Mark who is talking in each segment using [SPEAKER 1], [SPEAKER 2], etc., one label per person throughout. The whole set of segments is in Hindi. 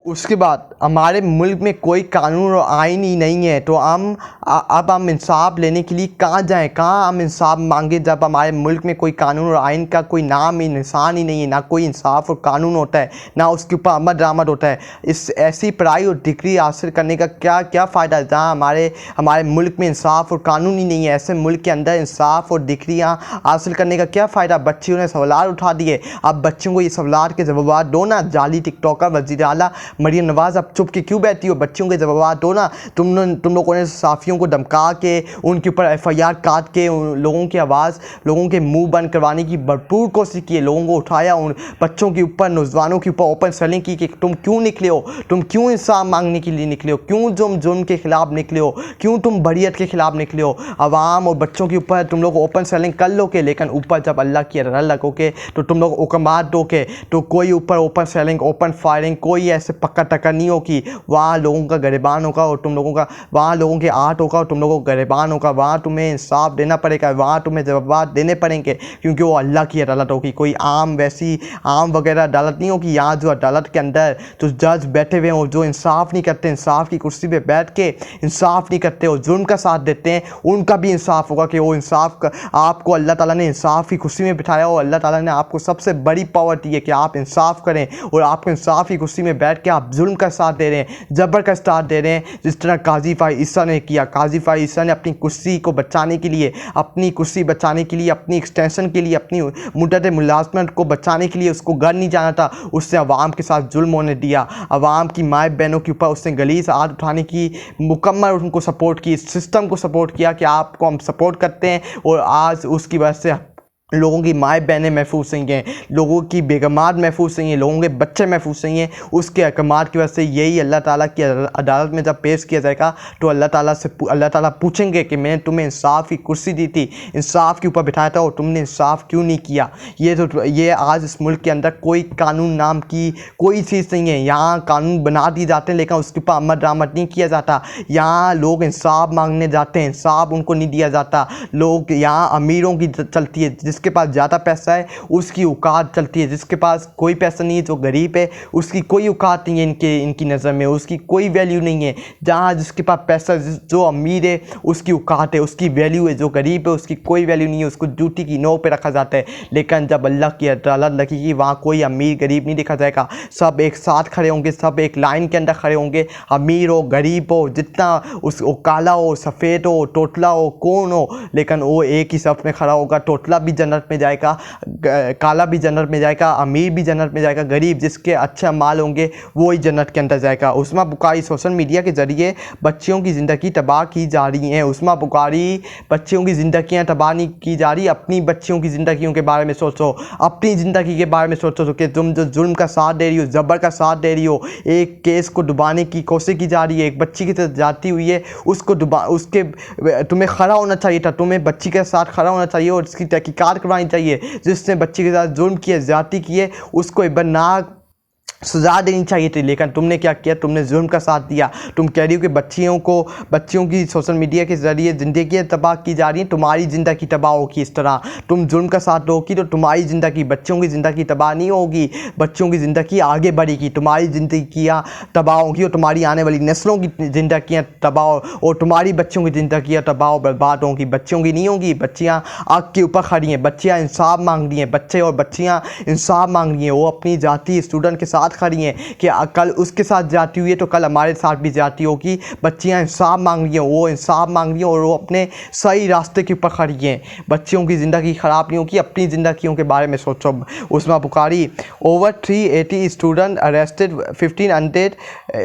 [SPEAKER 1] उसके बाद हमारे मुल्क में कोई कानून और आइन ही नहीं है, तो अब हम इंसाफ लेने के लिए कहाँ जाएं, कहाँ हम इंसाफ मांगे जब हमारे मुल्क में कोई कानून और आइन का कोई नाम ही निशान ही नहीं है। ना कोई इंसाफ और कानून होता है, ना उसके ऊपर अमल दरामद होता है। इस ऐसी पढ़ाई और डिग्री हासिल करने का क्या क्या फ़ायदा है जहाँ हमारे मुल्क में इंसाफ और कानून ही नहीं है। ऐसे मुल्क के अंदर इंसाफ और डिग्रियाँ हासिल करने का क्या फ़ायदा। बच्चियों ने सवाल उठा दिए, अब बच्चों को ये सवाल के जवाब दो ना। जाली टिकटॉकर वज़ीर आला मरियम नवाज़ अब चुप के क्यों बैठी हो, बच्चों के जवाब दो ना। तुम लोगों ने साफ़ियों को धमका के उनके ऊपर FIR काट के लोगों की आवाज़, लोगों के मुंह बंद करवाने की भरपूर कोशिश की है। लोगों को उठाया, उन बच्चों के ऊपर, नौजवानों के ऊपर ओपन सेलिंग की कि तुम क्यों निकले हो, तुम क्यों इंसाफ मांगने के लिए निकले हो, क्यों तुम जुल्म के खिलाफ निकले हो, क्यों तुम बढ़ियत के खिलाफ निकले हो। आवाम और बच्चों के ऊपर तुम लोग ओपन सेलिंग कर लोगे, लेकिन ऊपर जब अल्लाह की राह लगोगे तो तुम लोग हुक्मात दोगे तो कोई ऊपर ओपन सेलिंग, ओपन फायरिंग, कोई ऐसे पक्का टक्कर नहीं होगी। वहाँ लोगों का गिरबान होगा और तुम लोगों का, वहाँ लोगों के आर्ट होगा और तुम लोगों का गिरबान होगा। वहाँ तुम्हें इंसाफ देना पड़ेगा, वहाँ तुम्हें जवाब देने पड़ेंगे, क्योंकि वो अल्लाह की अदालत होगी। कोई वैसी आम वगैरह अदालत नहीं होगी। यहाँ जो अदालत के अंदर जो जज बैठे हुए हैं, जो इंसाफ नहीं करते, इंसाफ की कुर्सी पे बैठ के इंसाफ नहीं करते और जुल्म का साथ देते हैं, उनका भी इंसाफ होगा कि वो इंसाफ का, आपको अल्लाह ताला ने इंसाफ की कुर्सी में बिठाया और अल्लाह ताला ने आपको सबसे बड़ी पावर दी है कि आप इंसाफ करें, और आपको इंसाफ की कुर्सी में बैठ के आप जुल्म का साथ दे रहे हैं, जबर का साथ दे रहे हैं, जिस तरह काजी फाइज ईसा ने किया। काजी फाइज ईसा ने अपनी कुर्सी को बचाने के लिए, अपनी कुर्सी बचाने के लिए, अपनी एक्सटेंशन के लिए, अपनी मुद्दत मुलाजमत को बचाने के लिए उसको घर नहीं जाना था, उससे अवाम के साथ जुल्म होने दिया। अवाम की माए बहनों के ऊपर उसने गलीज़ हाथ उठाने की मुकम्मल उनको सपोर्ट की, सिस्टम को सपोर्ट किया कि आपको हम सपोर्ट करते हैं, और आज उसकी वजह से लोगों की माएँ बहनें महफूज नहीं हैं, लोगों की बेगमात महफूज नहीं हैं, लोगों के बच्चे महफूज नहीं हैं। उसके अहकामात की वजह से यही अल्लाह ताला की अदालत में जब पेश किया जाएगा तो अल्लाह ताला पूछेंगे कि मैंने तुम्हें इंसाफ की कुर्सी दी थी, इंसाफ के ऊपर बिठाया था और तुमने इंसाफ क्यों नहीं किया। ये आज इस मुल्क के अंदर कोई कानून नाम की कोई चीज़ नहीं है। यहाँ कानून बना दिए जाते हैं लेकिन उसके ऊपर अमल दरामद नहीं किया जाता। यहाँ लोग इंसाफ मांगने जाते हैं, इंसाफ उनको नहीं दिया जाता। लोग यहाँ अमीरों की चलती है, जिसके पास ज़्यादा पैसा है उसकी औकात चलती है, जिसके पास कोई पैसा नहीं है, जो गरीब है उसकी कोई औकात नहीं है इनकी नज़र में, उसकी कोई वैल्यू नहीं है। जहाँ जिसके पास पैसा, जो अमीर है उसकी औकात है, उसकी वैल्यू है, जो गरीब है उसकी कोई वैल्यू नहीं है, उसको ड्यूटी की नौ पे रखा जाता है। लेकिन जब अल्लाह की अदालत लगेगी वहाँ कोई अमीर गरीब नहीं देखा जाएगा, सब एक साथ खड़े होंगे, सब एक लाइन के अंदर खड़े होंगे। अमीर हो, गरीब हो, जितना वो काला हो, सफ़ेद हो, टोटला हो, कौन हो, लेकिन वो एक ही सफ़ में खड़ा होगा। टोटला भी जन्नत में जाएगा, काला भी जन्नत में जाएगा, अमीर भी जन्नत में जाएगा, गरीब जिसके अच्छे माल होंगे वो ही जन्नत के अंदर जाएगा। उस्मा बुखारी सोशल मीडिया के ज़रिए बच्चियों की ज़िंदगी तबाह की जा रही है। उस्मा बुखारी बच्चियों की ज़िंदगियाँ तबाह नहीं की जा रही, अपनी बच्चियों की ज़िंदगियों के बारे में सोचो, अपनी ज़िंदगी के बारे में सोचो कि तुम जो जुल्म का साथ दे रही हो, जबर का साथ दे रही हो। एक केस को डुबाने की कोशिश की जा रही है, एक बच्ची की तरह जाती हुई है, उसको उसके तुम्हें खड़ा होना चाहिए था, तुम्हें बच्ची के साथ खड़ा होना चाहिए और इसकी तहकीकात करवानी चाहिए। जिसने बच्ची के साथ जुल्म किया, ज़्यादती की है, उसको इबरनाक सजा देनी चाहिए थी। लेकिन तुमने क्या किया, तुमने जुल्म का साथ दिया। तुम कह रही हो कि बच्चियों की सोशल मीडिया के ज़रिए ज़िंदगी तबाह की जा रही है, तुम्हारी ज़िंदगी तबाह होगी। इस तरह तुम जुल्म का साथ दोगी तो तुम्हारी ज़िंदगी, बच्चों की ज़िंदगी तबाह नहीं होगी, बच्चों की ज़िंदगी आगे बढ़ेगी, तुम्हारी ज़िंदगियाँ तबाह होंगी और तुम्हारी आने वाली नस्लों की ज़िंदगियाँ तबाह, और तुम्हारी बच्चों की ज़िंदगियाँ तबाह और बर्बाद होंगी, बच्चों की नहीं होंगी। बच्चियाँ आग के ऊपर खड़ी हैं, बच्चियाँ इंसाफ मांग रही हैं, बच्चे और बच्चियाँ इंसाफ मांग रही हैं। वो अपनी जाति स्टूडेंट के साथ खड़ी हैं कि कल उसके साथ जाती हुई है तो कल हमारे साथ भी जाती होगी। बच्चियां इंसाफ मांग रही हैं, वो इंसाफ मांग रही हैं और वो अपने सही रास्ते के ऊपर खड़ी हैं। बच्चियों की ज़िंदगी ख़राब नहीं होगी, अपनी ज़िंदगियों के बारे में सोचो। Usma Bukhari, over 380 student arrested, 1500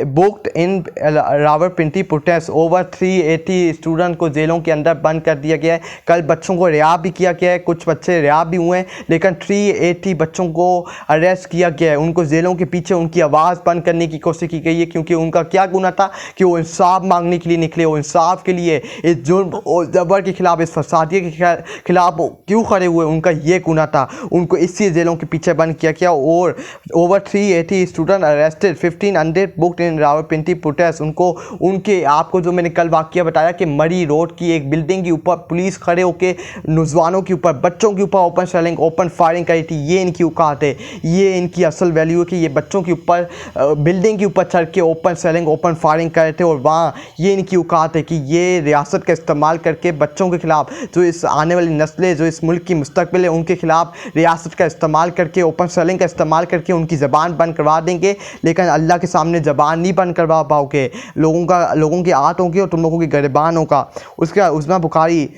[SPEAKER 1] booked in Rawalpindi protest. Over 380 student को जेलों के अंदर बंद कर दिया गया है। कल बच्चों को रिहा भी किया गया है, कुछ बच्चे रिहा भी हुए हैं, लेकिन 380 बच्चों को अरेस्ट किया गया है। उनको जेलों के पीछे उनकी आवाज़ बंद करने की कोशिश की गई है, क्योंकि उनका क्या गुनाह था कि वो इंसाफ मांगने के लिए निकले, वो इंसाफ के लिए, इस जुल्म और जबर के खिलाफ, इस फसादियत के खिलाफ क्यों खड़े हुए, उनका ये गुनाह था। उनको इसी जेलों के पीछे बंद किया गया। और over 380 student arrested, 1500 booked in Rawalpindi protest. उनके आपको जो मैंने कल वाक़या बताया कि मरी रोड की एक बिल्डिंग के ऊपर पुलिस खड़े होकर नौजवानों के ऊपर, बच्चों के ऊपर ओपन शेलिंग, ओपन फायरिंग करी थी। ये इनकी औकात है, ये इनकी असल वैल्यू है कि ये बच्चों के ऊपर बिल्डिंग के ऊपर चढ़ के ओपन सेलिंग ओपन फायरिंग कर रहे थे। और वहाँ ये इनकी औकात है कि ये रियासत का इस्तेमाल करके बच्चों के ख़िलाफ़, जो इस आने वाली नस्लें, जो इस मुल्क की मुस्तकबिल है, उनके ख़िलाफ़ रियासत का इस्तेमाल करके, ओपन सेलिंग का इस्तेमाल करके उनकी ज़बान बंद करवा देंगे। लेकिन अल्लाह के सामने ज़बान नहीं बंद करवा पाओगे। लोगों की आत होगी और तुम लोगों की गिरबान होगा। उसके उस्मा बुखारी,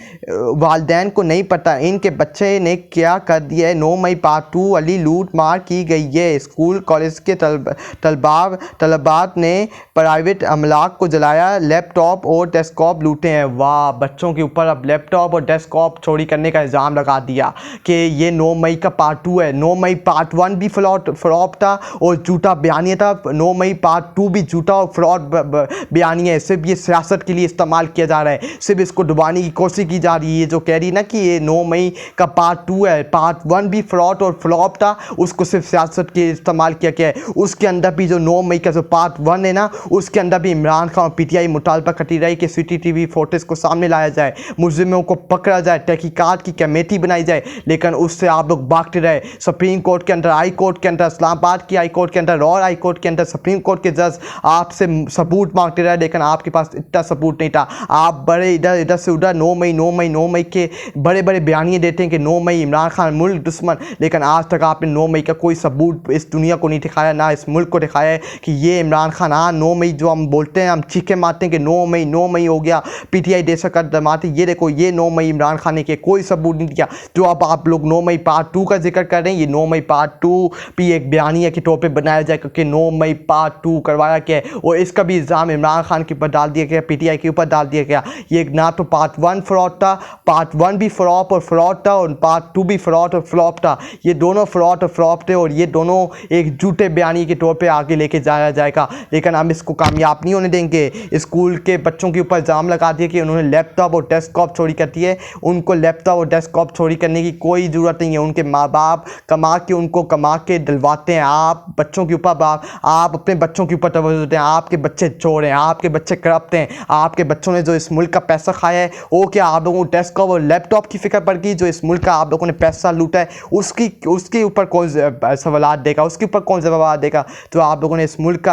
[SPEAKER 1] वालिदैन को नहीं पता इनके बच्चे ने क्या कर दिया है। 9 मई पार्ट 2 वाली लूट मार की गई है। स्कूल कॉलेज के तलबात ने प्राइवेट अमलाक को जलाया, लैपटॉप और डेस्कटॉप लूटे हैं। वाह, बच्चों के ऊपर अब लैपटॉप और डेस्कटॉप चोरी करने का इल्ज़ाम लगा दिया कि ये 9 मई का पार्ट 2 है। 9 मई पार्ट 1 भी फ्रॉड था और झूठा बयानिया था। 9 मई पार्ट 2 भी झूठा और फ्रॉड बयानिया है। सिर्फ ये सियासत के लिए इस्तेमाल किया जा रहा है, सिर्फ इसको डुबाने की कोशिश की जा रही है। जो कह रही है ना कि ये 9 मई का पार्ट 2 है, पार्ट 1 भी फ्रॉड और फ्लॉप था, उसको सिर्फ सियासत के इस्तेमाल किया गया है। उसके अंदर भी जो 9 मई का जो पार्ट 1 है ना, उसके अंदर भी इमरान खान और पीटीआई मुतालबा करती रही कि CCTV फुटेज को सामने लाया जाए, मुलजिमों को पकड़ा जाए, तहकीकात की कमेटी बनाई जाए। लेकिन उससे आप लोग भागते रहे। सुप्रीम कोर्ट के अंदर, हाई कोर्ट के अंदर, इस्लामाबाद की हाई कोर्ट के अंदर, और हाई कोर्ट के अंदर सुप्रीम कोर्ट के जज आपसे सबूत मांगते रहे, लेकिन आपके पास इतना सबूत नहीं था। आप बड़े इधर से उधर 9 मई के बड़े बड़े बयानिए देते हैं कि 9 मई इमरान खान मुल्क दुश्मन, लेकिन आज तक आपने 9 मई का कोई सबूत इस दुनिया को नहीं दिखाया, ना इस मुल्क को दिखाया है कि ये इमरान खान। हाँ, 9 मई जो हम बोलते हैं, हम चीखे मारते हैं कि 9 मई हो गया, पीटीआई देश का दमाते, ये देखो ये 9 मई इमरान खान ने किया, कोई सबूत नहीं दिया। जो अब आप लोग 9 मई पार्ट 2 का जिक्र कर रहे हैं, ये 9 मई पार्ट 2 भी एक बयानिया के तौर पे बनाया जाए क्योंकि 9 मई पार्ट 2 करवाया गया है और इसका भी इल्ज़ाम इमरान खान के ऊपर डाल दिया गया, पीटीआई के ऊपर डाल दिया गया। ये ना तो पार्ट 1 फ्रॉड था, पार्ट 1 भी फ्लॉप और फ्रॉड था, और पार्ट 2 भी फ्रॉड और फ्लॉप था। ये दोनों फ्रॉड और फ्लॉप थे और ये दोनों एक झूठे बयानी के तौर पे आगे लेके जाया जाएगा। लेकिन हम इसको कामयाब नहीं होने देंगे। स्कूल के बच्चों के ऊपर इल्ज़ाम लगा दिया कि उन्होंने लैपटॉप और डेस्कटॉप चोरी कर दिए। उनको लैपटॉप और डेस्कटॉप चोरी करने की कोई ज़रूरत नहीं है। उनके माँ बाप उनको कमा के दिलवाते हैं। आप बच्चों के ऊपर आप अपने बच्चों के ऊपर तवज्जो दें। आपके बच्चे चोर हैं, आपके बच्चे करप्ट हैं, आपके बच्चों ने जो इस मुल्क का पैसा खाया है, वो क्या आप लोगों को डेस्कटॉप और लैपटॉप की फिक्र पड़ गई? जो इस मुल्क का आप लोगों ने पैसा लूटा है, उसके ऊपर कौन सवाल देगा, उसके ऊपर कौन जवाब देगा? तो आप लोगों ने इस मुल्क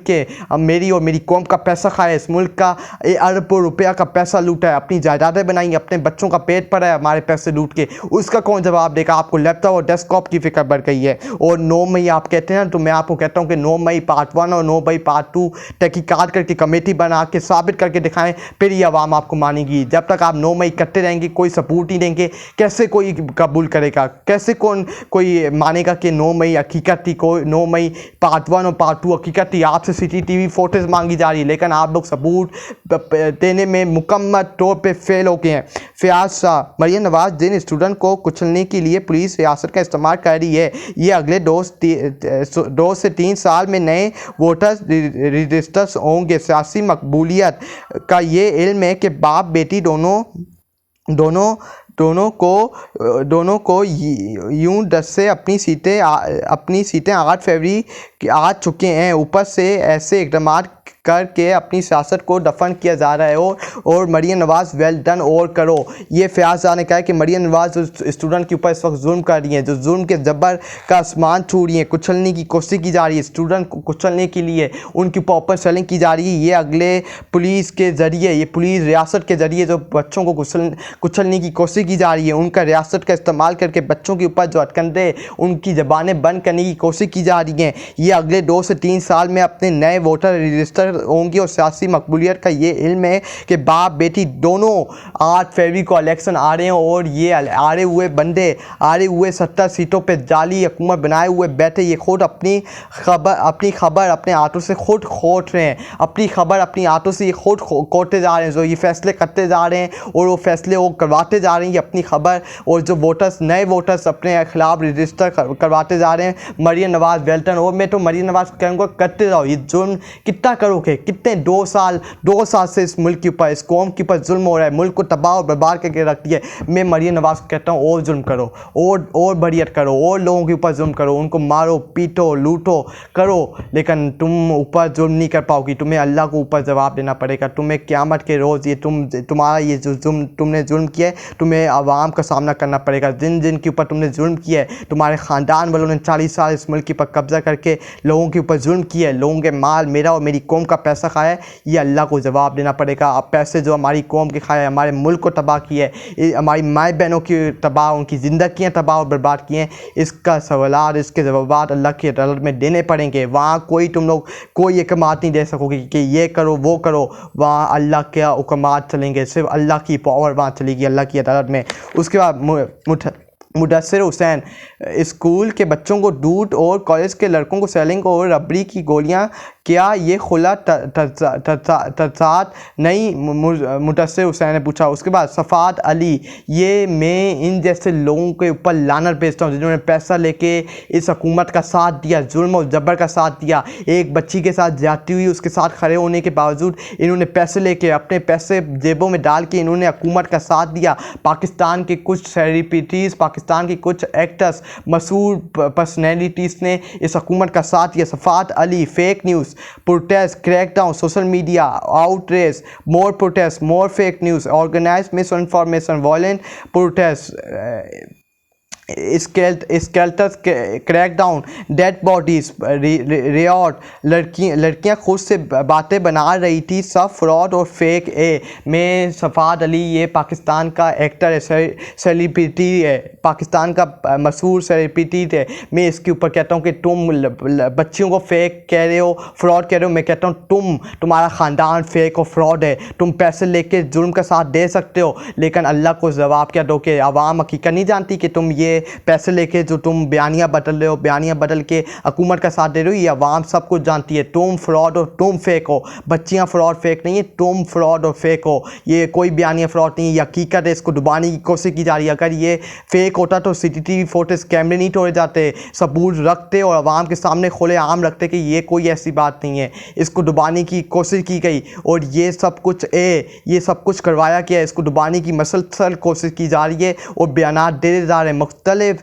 [SPEAKER 1] के मेरी और मेरी कौम का पैसा खाया, इस मुल्क का अरबों रुपया का पैसा लूटा है, अपनी जायदादें बनाई, अपने बच्चों का पेट भरा है हमारे पैसे लूट के, उसका कौन जवाब देगा? आपको लैपटॉप और डेस्कटॉप की फिक्र बढ़ गई है। और 9 मई आप कहते हैं, तो मैं आपको कहता हूँ कि 9 मई पार्ट 1 और 9 मई पार्ट 2 तहकीकात करके कमेटी बना के साबित करके दिखाएं, फिर ये आवाम आपको मानेगी। जब तक आप 9 मई करते रहेंगे, कोई सपोर्ट नहीं देंगे, कैसे कोई कबूल करेगा? कैसे कोई मानेगा कि 9 मई हकीकत थी, कोई 9 मई पार्ट 1 और पार्ट 2 हकीकत थी? आपसे CCTV फुटेज मांगी जा रही है, लेकिन आप लोग सबूत देने में मुकम्मल तौर पे फेल हो गए हैं। फयाज शाह, मरियम नवाज जिन स्टूडेंट को कुचलने के लिए पुलिस रियासत का इस्तेमाल कर रही है, ये अगले 2 से 3 साल में नए वोटर्स रजिस्टर्स होंगे। सियासी मकबूलियत का ये इल्म है कि बाप बेटी दोनों को यूं डर से अपनी सीटें 8 फरवरी आ चुके हैं। ऊपर से ऐसे इक़दाम करके अपनी सियासत को दफन किया जा रहा है। और मरियम नवाज वेल डन और करो। ये फयाज शाह ने कहा कि मरियम नवाज जो स्टूडेंट के ऊपर इस वक्त जुल्म कर रही हैं, जो जुल्म के जबर का आसमान छू रही हैं, कुचलने की कोशिश की जा रही है, स्टूडेंट को कुचलने के लिए उनके ऊपर ओपन सेलिंग की जा रही है। ये अगले पुलिस के ज़रिए, ये पुलिस रियासत के ज़रिए जो बच्चों को कुचलने की कोशिश की जा रही है, उनका रियासत का इस्तेमाल करके बच्चों के ऊपर जो अटकंदे, उनकी ज़बानें बंद करने की कोशिश की जा रही हैं। ये अगले 2 से 3 साल में अपने नए वोटर रजिस्टर होंगी। और सियासी मकबूलियत का ये इल्म है कि बाप बेटी दोनों 8 फरवरी को इलेक्शन आ रहे हैं और ये आड़े हुए 70 सीटों पे जाली हुकूमत बनाए हुए बैठे, ये खुद अपनी खबर अपने हाथों से खुद खोट रहे हैं। अपनी खबर अपनी हाथों से ये खुद खोटे जा रहे हैं। जो ये फैसले करते जा रहे हैं और वो फैसले वो करवाते जा रहे हैं, ये अपनी खबर और जो नए वोटर्स अपने खिलाफ रजिस्टर करवाते जा रहे हैं। मरियम नवाज वेल्टन, और मैं तो मरियम नवाज कहूँगा करते जाओ, ये जुल्म कितना करोगे? के कितने 2 साल से इस मुल्क के ऊपर, इस कौम के ऊपर जुल्म हो रहा है, मुल्क को तबाह और बर्बाद करके रख दिया है। मैं मरियम नवाज़ को कहता हूँ और जुल्म करो, और बरियत करो, और लोगों के ऊपर जुल्म करो, उनको मारो पीटो लूटो करो, लेकिन तुम ऊपर जुल्म नहीं कर पाओगी। तुम्हें अल्लाह को ऊपर जवाब देना पड़ेगा। तुम्हें क़यामत के रोज़ ये तुम्हारा ये जो तुमने जुल्म किया है, तुम्हें आवाम का सामना करना पड़ेगा। जिन के ऊपर तुमने जुल्म किया है, तुम्हारे ख़ानदान वालों ने 40 साल इस मुल्क के ऊपर कब्ज़ा करके लोगों के ऊपर जुल्म किया है, लोगों के माल, मेरा और मेरी कौम का पैसा खाया है, ये अल्लाह को जवाब देना पड़ेगा। अब पैसे जो हमारी कौम के खाए, हमारे मुल्क को तबाह किया है, हमारी माए बहनों की तबाह, उनकी ज़िंदगियाँ तबाह और बर्बाद किए हैं, इसका सवाल, इसके जवाब अल्लाह की अदालत में देने पड़ेंगे। वहाँ कोई तुम लोग कोई एकमात नहीं दे सकोगे कि ये करो वो करो, वहाँ अल्लाह के हुक्मात चलेंगे, सिर्फ अल्लाह की पावर वहाँ चलेगी अल्लाह की अदालत में। उसके बाद मुदस्सिर हुसैन, स्कूल के बच्चों को दूध और कॉलेज के लड़कों को सेलिंग और रबड़ी की गोलियां, क्या ये खुला तरसात नहीं? मुदस्सिर हुसैन ने पूछा। उसके बाद सफ़ात अली, ये मैं इन जैसे लोगों के ऊपर लानत भेजता हूँ जिन्होंने पैसा लेके इस हुकूमत का साथ दिया, जुल्म और जबर का साथ दिया। एक बच्ची के साथ जाती हुई उसके साथ खड़े होने के बावजूद इन्होंने पैसे लेके, अपने पैसे जेबों में डाल के इन्होंने हुकूमत का साथ दिया। पाकिस्तान के कुछ सेलिब्रिटीज़, पाकिस्तान की कुछ एक्टर्स, मशहूर पर्सनैलिटीज़ ने इस हुकूमत का साथ दिया। Safat Ali, fake news, protest, crackdown, social media, outrage, more protests, more fake news, organized misinformation, violent protests, skeletons crackdown, dead bodies, riot, लड़कियां खुद से बातें बना रही थी, सब फ्रॉड और फेक है। मैं सफ़ात अली, ये पाकिस्तान का एक्टर है, सेलिब्रिटी है, पाकिस्तान का मशहूर सेलिब्रिटी है। मैं इसके ऊपर कहता हूँ कि तुम बच्चियों को फेक कह रहे हो, फ्रॉड कह रहे हो। मैं कहता हूँ तुम्हारा ख़ानदान फेक और फ्रॉड है। तुम पैसे लेके जुल्म का साथ दे सकते हो, लेकिन अल्लाह को जवाब क्या दो कि आवाम हकीकत नहीं जानती कि तुम ये पैसे लेके जो तुम बयानियाँ बदल रहे हो, बयानियाँ बदल के हुकूमत का साथ दे रहे हो, ये अवाम सब कुछ जानती है। तुम फ्रॉड और तुम फेक हो। बच्चियाँ फ्रॉड फेक नहीं है, तुम फ्रॉड और फेक हो। ये कोई बयानियाँ फ्रॉड नहीं है, ये हकीकत है। इसको डुबाने की कोशिश की जा रही है। अगर ये फेक होता तो CCTV फुटेज कैमरे नहीं तोड़े जाते, सबूत रखते और आवाम के सामने खुले आम रखते कि ये कोई ऐसी बात नहीं है। इसको डुबाने की कोशिश की गई और ये सब कुछ ये सब कुछ करवाया गया। इसको डुबाने की मसलसल कोशिश की जा रही है और बयानात दे जा रहे हैं मुख्तलिफ